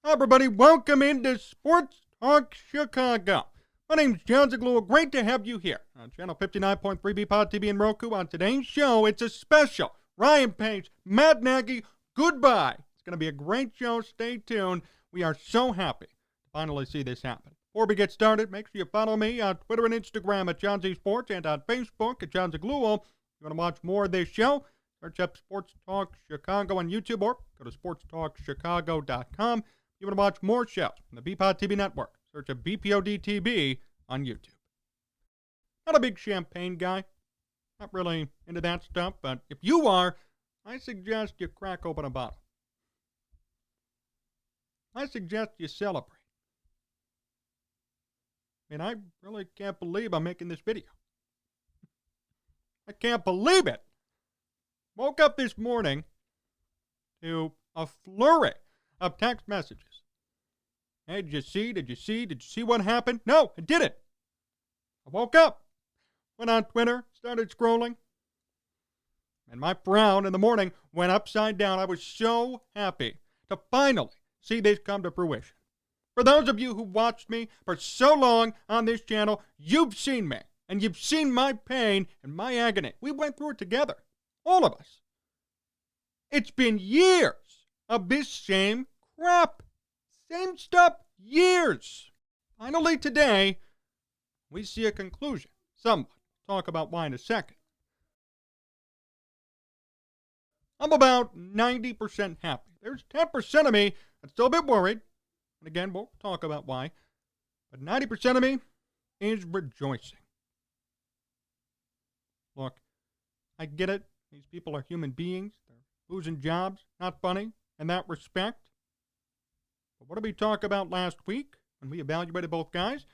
Hi, everybody. Welcome into Sports Talk Chicago. My name's Jon Zaghloul. Great to have you here on Channel 59.3 BPOD TV and Roku. On today's show, it's a special Ryan Pace, Matt Nagy, goodbye. It's going to be a great show. Stay tuned. We are so happy to finally see this happen. Before we get started, make sure you follow me on Twitter and Instagram at Jon Z Sports and on Facebook at Jon Zaghloul. If you want to watch more of this show, search up Sports Talk Chicago on YouTube or go to sportstalkchicago.com. If you want to watch more shows on the BPOD TV network, search up BPOD TV on YouTube. Not a big champagne guy. Not really into that stuff, but if you are, I suggest you crack open a bottle. I suggest you celebrate. I mean, I really can't believe I'm making this video. I can't believe it. Woke up this morning to a flurry of text messages. Hey, did you see what happened? No, I didn't. I woke up, went on Twitter, started scrolling, and my frown in the morning went upside down. I was so happy to finally see this come to fruition. For those of you who watched me for so long on this channel, you've seen me, and you've seen my pain and my agony. We went through it together, all of us. It's been years of this same crap. Same stuff, years. Finally today, we see a conclusion. Somewhat. Talk about why in a second. I'm about 90% happy. There's 10% of me that's still a bit worried. And again, we'll talk about why. But 90% of me is rejoicing. Look, I get it. These people are human beings. They're losing jobs. Not funny in that respect. But what did we talk about last week when we evaluated both guys?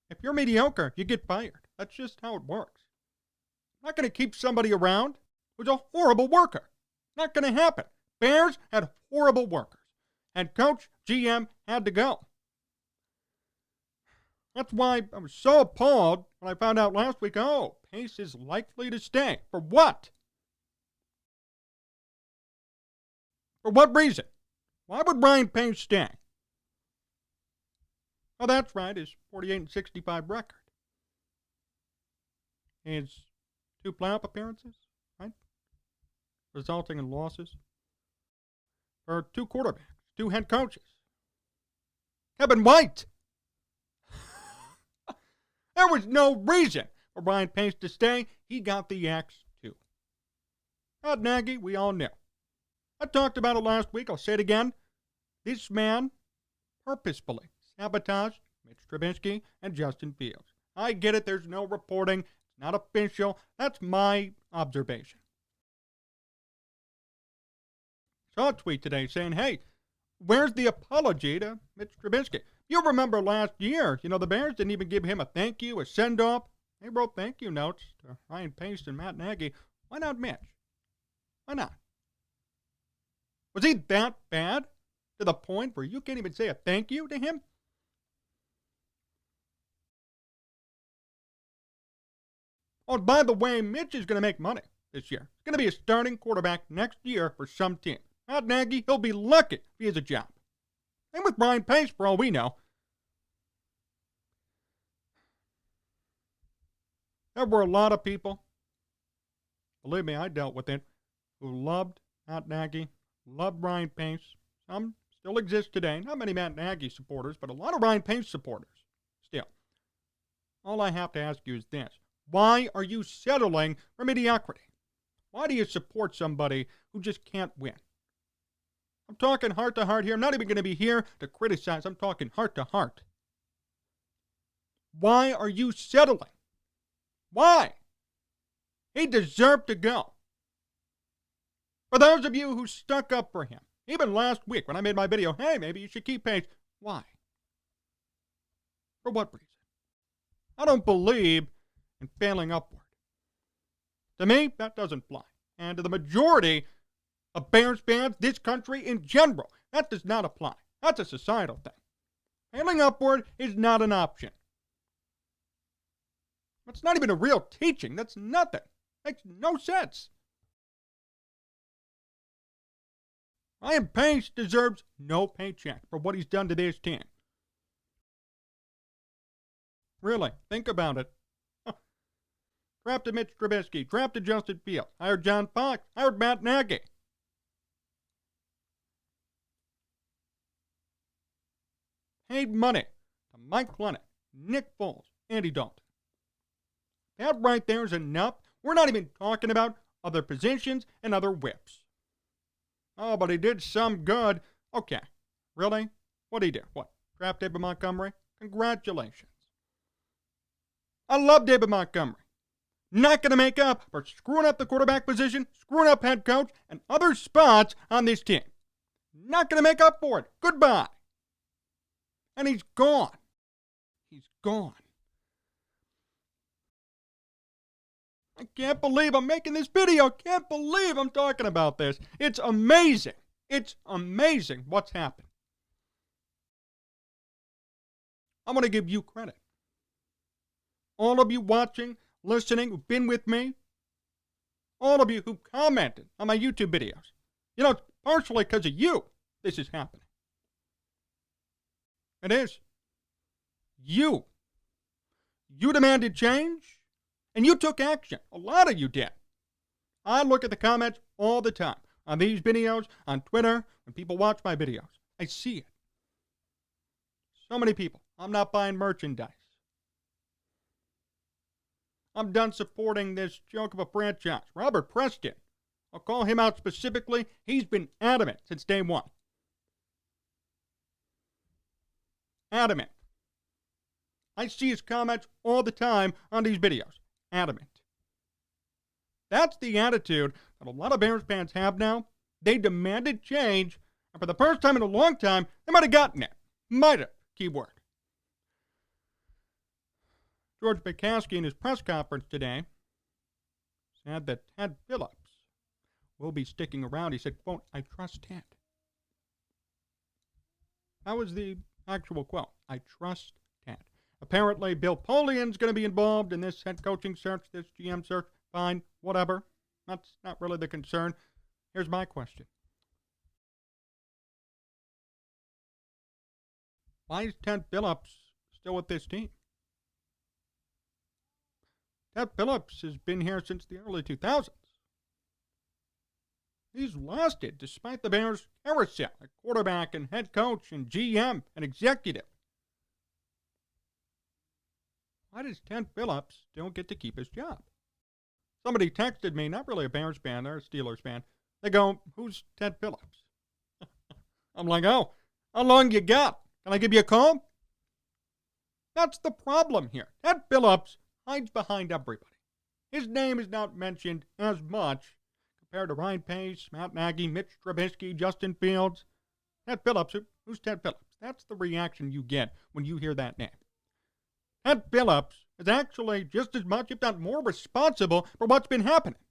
If you're mediocre, you get fired. That's just how it works. I'm not going to keep somebody around who's a horrible worker. Not going to happen. Bears had horrible workers. And coach, GM, had to go. That's why I was so appalled when I found out last week, oh, Pace is likely to stay. For what? For what reason? Why would Ryan Pace stay? Oh, that's right, his 48-65 record. His 2 playoff appearances, right? Resulting in losses. For 2 quarterbacks, 2 head coaches. Kevin White. There was no reason for Ryan Pace to stay. He got the axe, too. Matt Nagy, we all knew. I talked about it last week. I'll say it again. This man purposefully sabotaged Mitch Trubisky and Justin Fields. I get it. There's no reporting. It's not official. That's my observation. Saw a tweet today saying, hey, where's the apology to Mitch Trubisky? You remember last year, the Bears didn't even give him a thank you, a send-off. They wrote thank you notes to Ryan Pace and Matt Nagy. Why not Mitch? Why not? Was he that bad to the point where you can't even say a thank you to him? Oh, and by the way, Mitch is going to make money this year. He's going to be a starting quarterback next year for some team. Matt Nagy, he'll be lucky if he has a job. Same with Ryan Pace, for all we know. There were a lot of people, believe me, I dealt with it, who loved Matt Nagy, loved Ryan Pace. Some still exist today. Not many Matt Nagy supporters, but a lot of Ryan Pace supporters still. All I have to ask you is this. Why are you settling for mediocrity? Why do you support somebody who just can't win? I'm talking heart to heart here. I'm not even going to be here to criticize. I'm talking heart to heart. Why are you settling? Why? He deserved to go. For those of you who stuck up for him, even last week when I made my video, hey, maybe you should keep Pace. Why? For what reason? I don't believe in failing upward. To me, that doesn't fly. And to the majority of Bears fans, this country in general, that does not apply. That's a societal thing. Failing upward is not an option. That's not even a real teaching. That's nothing. Makes no sense. Ryan Pace deserves no paycheck for what he's done to this team. Really, think about it. Drafted Mitch Trubisky, drafted Justin Fields, hired John Fox, hired Matt Nagy. Paid money to Mike Lennon, Nick Foles, Andy Dalton. That right there is enough. We're not even talking about other positions and other whips. Oh, but he did some good. Okay, really? What'd he do? What? Draft David Montgomery? Congratulations. I love David Montgomery. Not going to make up for screwing up the quarterback position, screwing up head coach, and other spots on this team. Not going to make up for it. Goodbye. And he's gone. He's gone. I can't believe I'm making this video. Can't believe I'm talking about this. It's amazing. It's amazing what's happened. I want to give you credit. All of you watching, listening, who've been with me. All of you who commented on my YouTube videos. You know, it's partially because of you this is happening. It is. You. You demanded change. And you took action. A lot of you did. I look at the comments all the time. On these videos, on Twitter, when people watch my videos. I see it. So many people. I'm not buying merchandise. I'm done supporting this joke of a franchise. Robert Preston. I'll call him out specifically. He's been adamant since day one. Adamant. I see his comments all the time on these videos. Adamant. That's the attitude that a lot of Bears fans have now. They demanded change, and for the first time in a long time, they might have gotten it. Might have. Keyword. George McCaskey in his press conference today said that Ted Phillips will be sticking around. He said, quote, "I trust Ted." That was the actual quote. I trust Ted. Apparently, Bill Polian's going to be involved in this head coaching search, this GM search. Fine, whatever. That's not really the concern. Here's my question. Why is Ted Phillips still with this team? Ted Phillips has been here since the early 2000s. He's lasted despite the Bears' carousel at quarterback and head coach and GM and executive. Why does Ted Phillips still get to keep his job? Somebody texted me, not really a Bears fan, they're a Steelers fan. They go, "Who's Ted Phillips?" I'm like, "Oh, how long you got? Can I give you a call?" That's the problem here. Ted Phillips hides behind everybody. His name is not mentioned as much compared to Ryan Pace, Matt Nagy, Mitch Trubisky, Justin Fields. Ted Phillips, who's Ted Phillips? That's the reaction you get when you hear that name. Ted Phillips is actually just as much, if not more, responsible for what's been happening.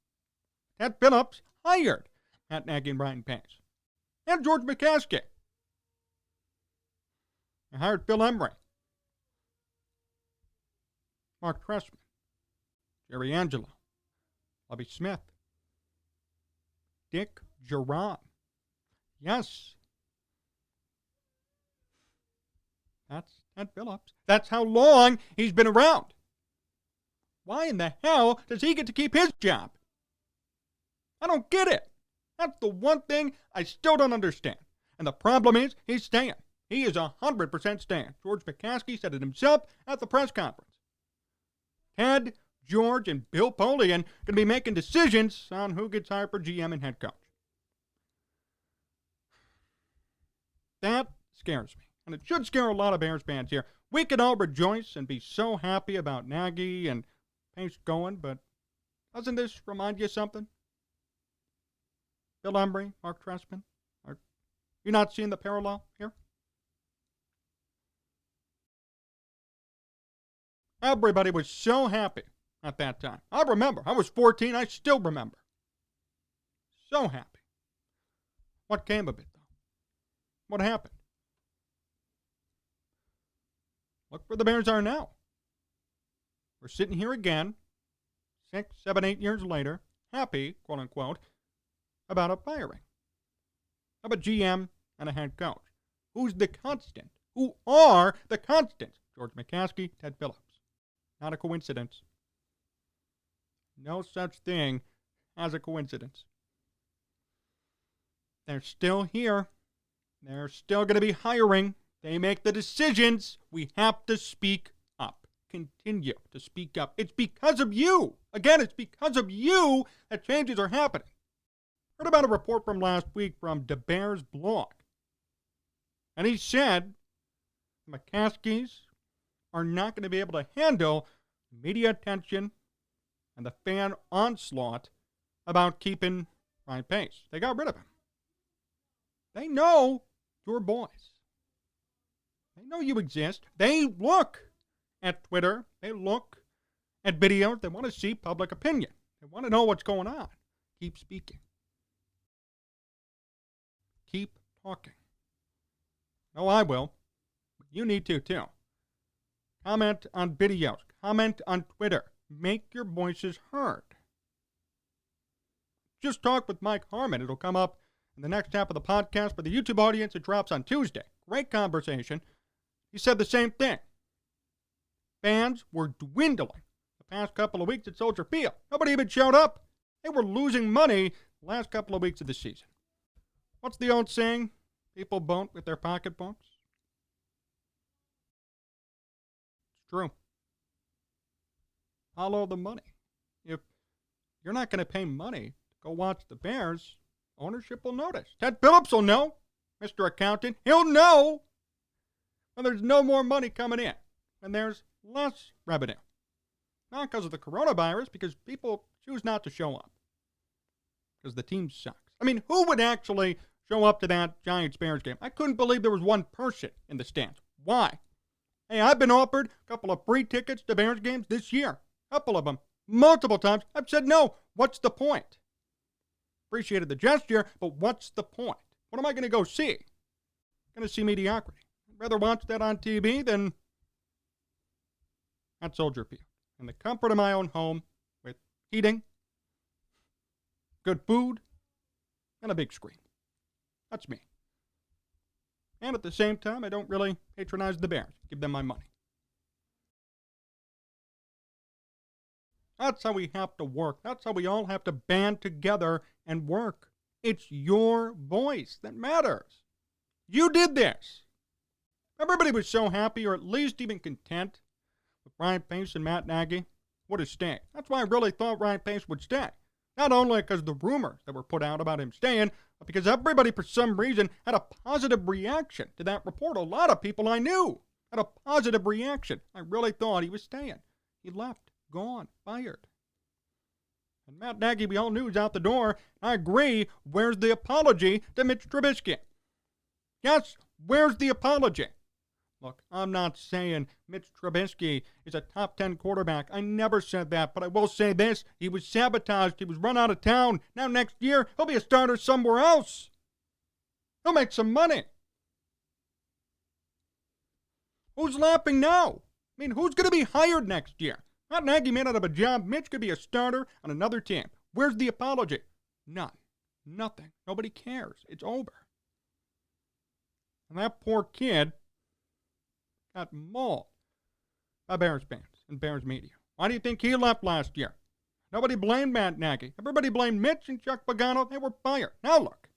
Ted Phillips hired Matt Nagy and Ryan Pace. And George McCaskey. He hired Phil Emery, Mark Trestman, Jerry Angelo, Lovie Smith, Dick Geron. Yes. That's Ted Phillips. That's how long he's been around. Why in the hell does he get to keep his job? I don't get it. That's the one thing I still don't understand. And the problem is, he's staying. He is 100% staying. George McCaskey said it himself at the press conference. Ted, George, and Bill Polian going to be making decisions on who gets hired for GM and head coach. That scares me. And it should scare a lot of Bears fans here. We could all rejoice and be so happy about Nagy and Pace going, but doesn't this remind you of something? Bill Emery, Mark Trestman? Are you not seeing the parallel here? Everybody was so happy at that time. I remember. I was 14. I still remember. So happy. What came of it, though? What happened? Look where the Bears are now. We're sitting here again, 6, 7, 8 years later, happy, quote unquote, about a firing. of a GM and a head coach. Who's the constant? Who are the constants? George McCaskey, Ted Phillips. Not a coincidence. No such thing as a coincidence. They're still here. They're still going to be hiring. They make the decisions. We have to speak up. Continue to speak up. It's because of you. Again, it's because of you that changes are happening. Heard about a report from last week from DeBear's blog. And he said the McCaskies are not going to be able to handle media attention and the fan onslaught about keeping Ryan Pace. They got rid of him. They know your boys. They know you exist. They look at Twitter. They look at videos. They want to see public opinion. They want to know what's going on. Keep speaking. Keep talking. No, I will. But you need to, too. Comment on videos. Comment on Twitter. Make your voices heard. Just talk with Mike Harmon. It'll come up in the next half of the podcast. For the YouTube audience, it drops on Tuesday. Great conversation. He said the same thing. Fans were dwindling the past couple of weeks at Soldier Field. Nobody even showed up. They were losing money the last couple of weeks of the season. What's the old saying? People vote with their pocketbooks. It's true. Follow the money. If you're not going to pay money to go watch the Bears, ownership will notice. Ted Phillips will know. Mr. Accountant, he'll know when there's no more money coming in, when there's less revenue. Not because of the coronavirus, because people choose not to show up. Because the team sucks. I mean, who would actually show up to that Giants-Bears game? I couldn't believe there was one person in the stands. Why? Hey, I've been offered a couple of free tickets to Bears games this year. A couple of them. Multiple times. I've said no. What's the point? Appreciated the gesture, but what's the point? What am I going to go see? I'm going to see mediocrity. I'd rather watch that on TV than at Soldier Field. In the comfort of my own home, with heating, good food, and a big screen. That's me. And at the same time, I don't really patronize the Bears. Give them my money. That's how we have to work. That's how we all have to band together and work. It's your voice that matters. You did this. Everybody was so happy, or at least even content, with Ryan Pace and Matt Nagy would have stayed. That's why I really thought Ryan Pace would stay. Not only because of the rumors that were put out about him staying, but because everybody, for some reason, had a positive reaction to that report. A lot of people I knew had a positive reaction. I really thought he was staying. He left. Gone. Fired. And Matt Nagy, we all knew, was out the door. I agree. Where's the apology to Mitch Trubisky? Yes, where's the apology? Look, I'm not saying Mitch Trubisky is a top 10 quarterback. I never said that, but I will say this. He was sabotaged. He was run out of town. Now next year, he'll be a starter somewhere else. He'll make some money. Who's laughing now? I mean, who's going to be hired next year? Matt Nagy made out of a job. Mitch could be a starter on another team. Where's the apology? None. Nothing. Nobody cares. It's over. And that poor kid got mauled by Bears fans and Bears media. Why do you think he left last year? Nobody blamed Matt Nagy. Everybody blamed Mitch and Chuck Pagano. They were fired. Now look.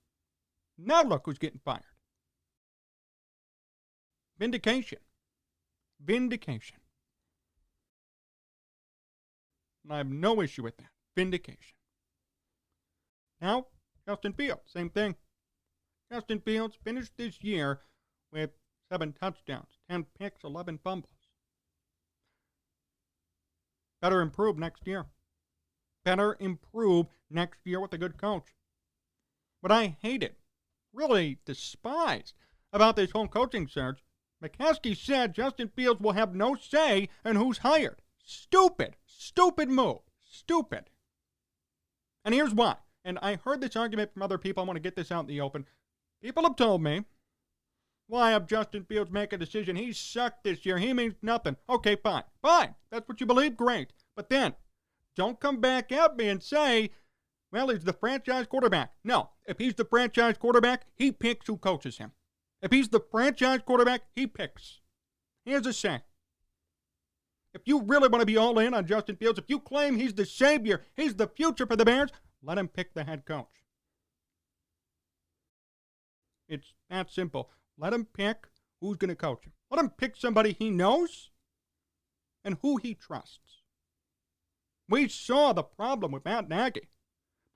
Now look who's getting fired. Vindication. Vindication. And I have no issue with that. Vindication. Now, Justin Fields, same thing. Justin Fields finished this year with 7 touchdowns, 10 picks, 11 fumbles. Better improve next year. Better improve next year with a good coach. What I hated, really despised about this whole coaching search, McCaskey said Justin Fields will have no say in who's hired. Stupid. Stupid move. Stupid. And here's why. And I heard this argument from other people. I want to get this out in the open. People have told me, why have Justin Fields make a decision? He sucked this year. He means nothing. Okay, fine. Fine. That's what you believe? Great. But then, don't come back at me and say Well, he's the franchise quarterback. No, if he's the franchise quarterback, he picks who coaches him. If he's the franchise quarterback, he picks. Here's a say. If you really want to be all in on Justin Fields, if you claim he's the savior, he's the future for the Bears, let him pick the head coach. It's that simple. Let him pick who's going to coach him. Let him pick somebody he knows and who he trusts. We saw the problem with Matt Nagy.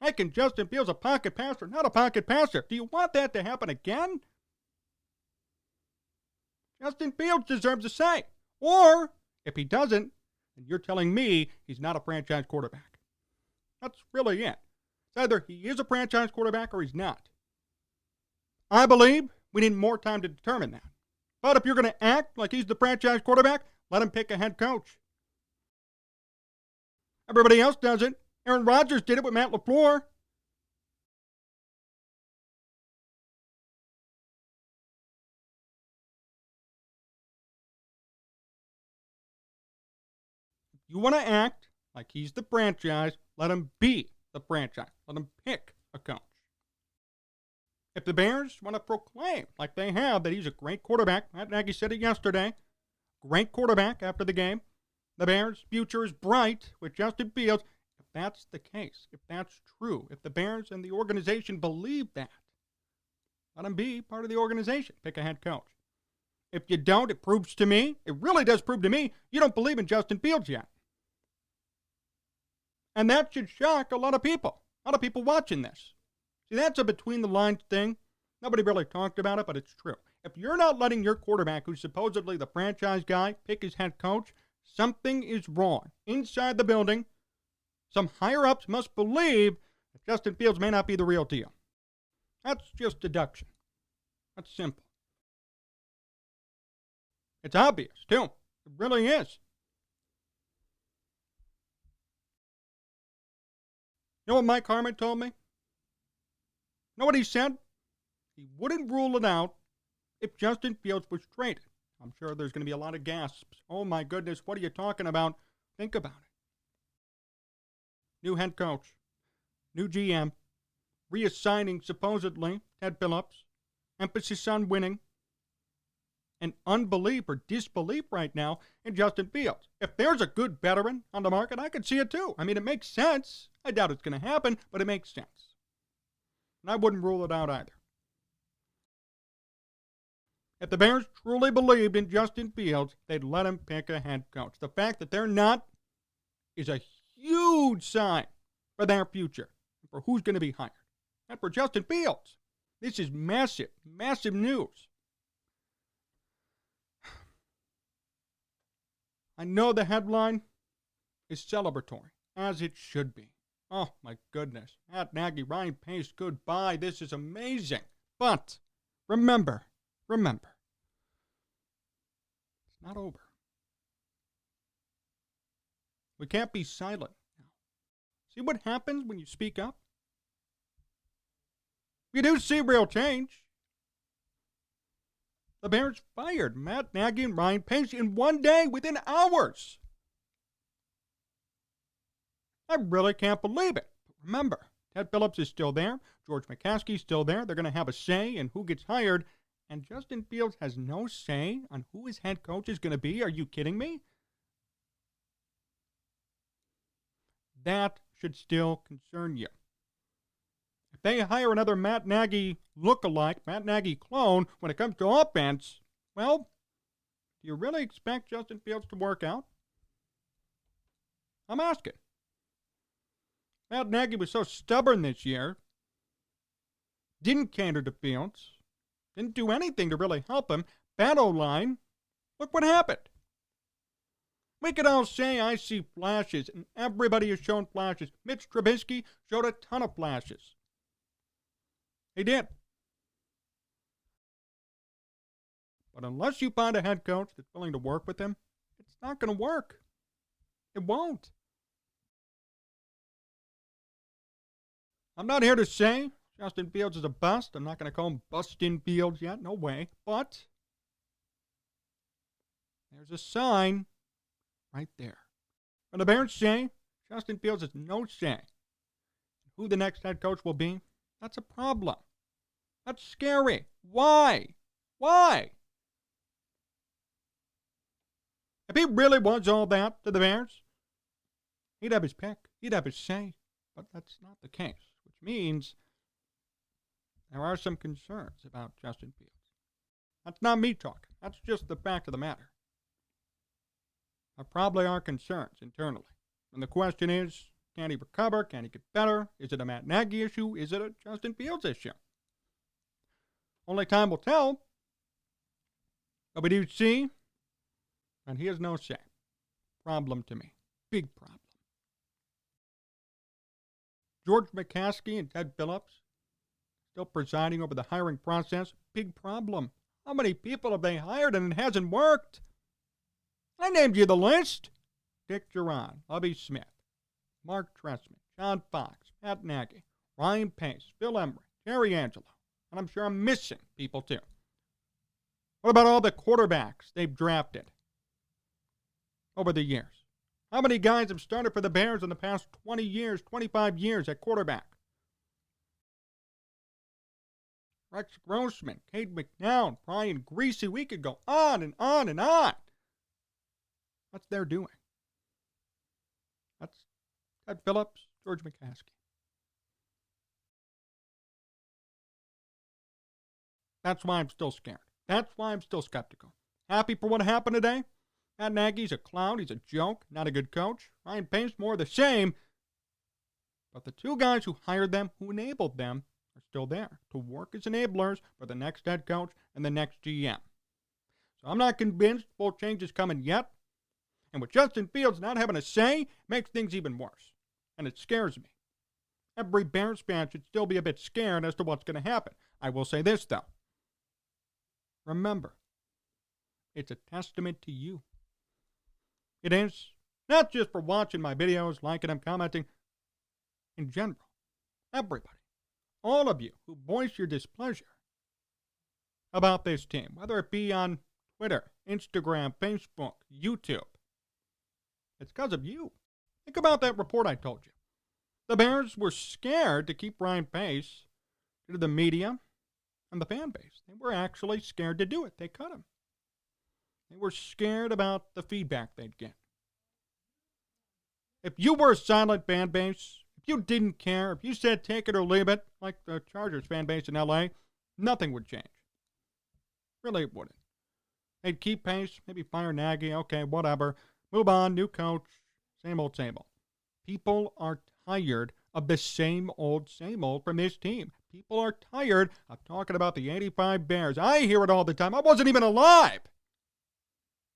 Making Justin Fields a pocket passer, not a pocket passer. Do you want that to happen again? Justin Fields deserves a say. Or, if he doesn't, then you're telling me he's not a franchise quarterback. That's really it. It's either he is a franchise quarterback or he's not. I believe we need more time to determine that. But if you're going to act like he's the franchise quarterback, let him pick a head coach. Everybody else does it. Aaron Rodgers did it with Matt LaFleur. If you want to act like he's the franchise, let him be the franchise. Let him pick a coach. If the Bears want to proclaim, like they have, that he's a great quarterback, Matt Nagy said it yesterday, great quarterback after the game, the Bears' future is bright with Justin Fields. If that's the case, if that's true, if the Bears and the organization believe that, let him be part of the organization. Pick a head coach. If you don't, it proves to me, it really does prove to me, you don't believe in Justin Fields yet. And that should shock a lot of people watching this. See, that's a between-the-lines thing. Nobody really talked about it, but it's true. If you're not letting your quarterback, who's supposedly the franchise guy, pick his head coach, something is wrong. Inside the building, some higher-ups must believe that Justin Fields may not be the real deal. That's just deduction. That's simple. It's obvious, too. It really is. You know what Mike Harmon told me? You know what he said? He wouldn't rule it out if Justin Fields was traded. I'm sure there's going to be a lot of gasps. Oh my goodness, what are you talking about? Think about it. New head coach, new GM, reassigning supposedly Ted Phillips, emphasis on winning, and unbelief or disbelief right now in Justin Fields. If there's a good veteran on the market, I could see it too. I mean, it makes sense. I doubt it's going to happen, but it makes sense. And I wouldn't rule it out either. If the Bears truly believed in Justin Fields, they'd let him pick a head coach. The fact that they're not is a huge sign for their future, for who's going to be hired, and for Justin Fields. This is massive, massive news. I know the headline is celebratory, as it should be. Oh, my goodness. Matt Nagy, Ryan Pace, goodbye. This is amazing. But remember, it's not over. We can't be silent now. See what happens when you speak up? You do see real change. The Bears fired Matt Nagy and Ryan Pace in one day, within hours. I really can't believe it. But remember, Ted Phillips is still there. George McCaskey's still there. They're going to have a say in who gets hired. And Justin Fields has no say on who his head coach is going to be. Are you kidding me? That should still concern you. If they hire another Matt Nagy look-alike, Matt Nagy clone, when it comes to offense, well, do you really expect Justin Fields to work out? I'm asking. Matt Nagy was so stubborn this year, didn't cater to Fields, didn't do anything to really help him. Bad O-line. Look what happened. We could all say I see flashes, and everybody has shown flashes. Mitch Trubisky showed a ton of flashes. He did. But unless you find a head coach that's willing to work with him, it's not going to work. It won't. I'm not here to say Justin Fields is a bust. I'm not going to call him Bustin' Fields yet. No way. But there's a sign right there. When the Bears say Justin Fields has no say in who the next head coach will be, that's a problem. That's scary. Why? Why? If he really was all that to the Bears, he'd have his pick. He'd have his say. But that's not the case, which means there are some concerns about Justin Fields. That's not me talking. That's just the fact of the matter. There probably are concerns internally. And the question is, can he recover? Can he get better? Is it a Matt Nagy issue? Is it a Justin Fields issue? Only time will tell. But we do see, and he has no say. Problem to me. Big problem. George McCaskey and Ted Phillips still presiding over the hiring process. Big problem. How many people have they hired and it hasn't worked? I named you the list. Dick Duran, Lovie Smith, Mark Trestman, John Fox, Matt Nagy, Ryan Pace, Phil Emery, Jerry Angelo, and I'm sure I'm missing people too. What about all the quarterbacks they've drafted over the years? How many guys have started for the Bears in the past 20 years, 25 years at quarterback? Rex Grossman, Cade McNown, Brian Greasy, we could go on and on and on. What's they're doing? That's Ted Phillips, George McCaskey. That's why I'm still scared. That's why I'm still skeptical. Happy for what happened today? Matt Nagy's a clown. He's a joke. Not a good coach. Ryan Pace, more of the same. But the two guys who hired them, who enabled them, are still there to work as enablers for the next head coach and the next GM. So I'm not convinced full change is coming yet. And with Justin Fields not having a say, makes things even worse. And it scares me. Every Bears fan should still be a bit scared as to what's going to happen. I will say this, though. Remember, it's a testament to you. It is, not just for watching my videos, liking them, commenting. In general, everybody, all of you who voice your displeasure about this team, whether it be on Twitter, Instagram, Facebook, YouTube, it's because of you. Think about that report I told you. The Bears were scared to keep Ryan Pace due to the media and the fan base. They were actually scared to do it. They cut him. They were scared about the feedback they'd get. If you were a silent fan base, if you didn't care, if you said take it or leave it, like the Chargers fan base in LA, nothing would change. Really, it wouldn't. They'd keep Pace, maybe fire Nagy, okay, whatever. Move on, new coach, same old, same old. People are tired of the same old from this team. People are tired of talking about the 85 Bears. I hear it all the time. I wasn't even alive.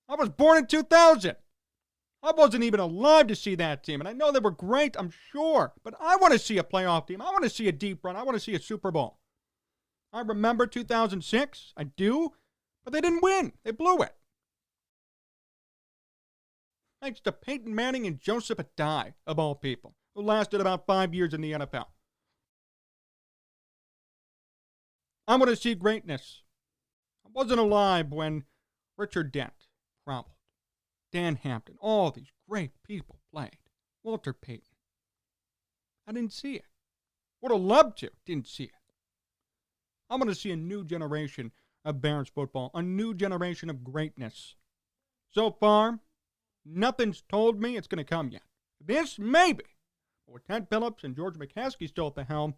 I was born in 2000. I wasn't even alive to see that team. And I know they were great, I'm sure. But I want to see a playoff team. I want to see a deep run. I want to see a Super Bowl. I remember 2006. I do. But they didn't win. They blew it. Thanks to Peyton Manning and Joseph Adai, of all people, who lasted about 5 years in the NFL. I want to see greatness. I wasn't alive when Richard Dent, Cromwell, Dan Hampton, all these great people played. Walter Payton. I didn't see it. Would have loved to. Didn't see it. I want to see a new generation of Bears football, a new generation of greatness. So far, nothing's told me it's going to come yet. This maybe. But with Ted Phillips and George McCaskey still at the helm,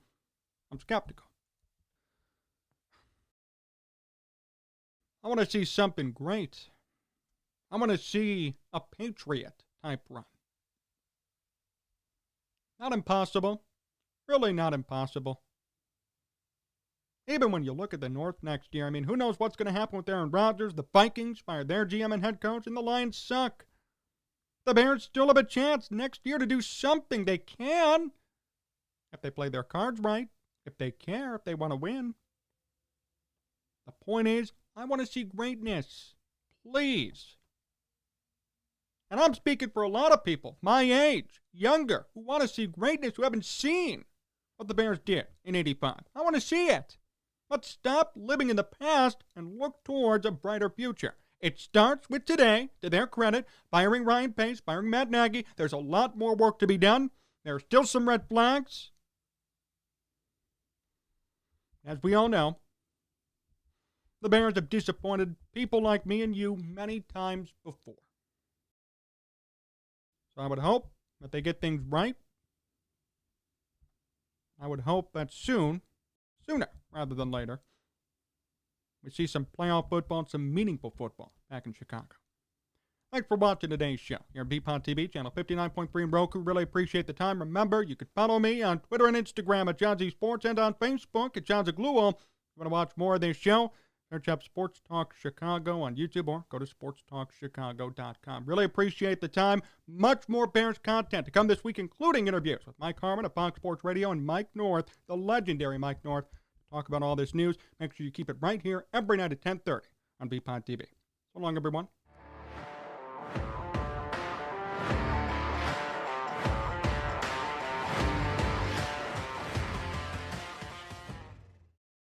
I'm skeptical. I want to see something great. I want to see a Patriot-type run. Not impossible. Really not impossible. Even when you look at the North next year, I mean, who knows what's going to happen with Aaron Rodgers? The Vikings fired their GM and head coach, and the Lions suck. The Bears still have a chance next year to do something. They can, if they play their cards right, if they care, if they want to win. The point is, I want to see greatness. Please. And I'm speaking for a lot of people, my age, younger, who want to see greatness, who haven't seen what the Bears did in '85. I want to see it. Let's stop living in the past and look towards a brighter future. It starts with today, to their credit, firing Ryan Pace, firing Matt Nagy. There's a lot more work to be done. There are still some red flags. As we all know, the Bears have disappointed people like me and you many times before. So I would hope that they get things right. I would hope that sooner rather than later, we see some playoff football and some meaningful football back in Chicago. Thanks for watching today's show here on BPOD TV, channel 59.3 in Roku. Really appreciate the time. Remember, you can follow me on Twitter and Instagram at Jon Z Sports and on Facebook at Jon Zaghloul. If you want to watch more of this show, search up Sports Talk Chicago on YouTube or go to sportstalkchicago.com. Really appreciate the time. Much more Bears content to come this week, including interviews with Mike Harmon of Fox Sports Radio and Mike North, the legendary Mike North, to talk about all this news. Make sure you keep it right here every night at 10:30 on BPOD TV. So long, everyone.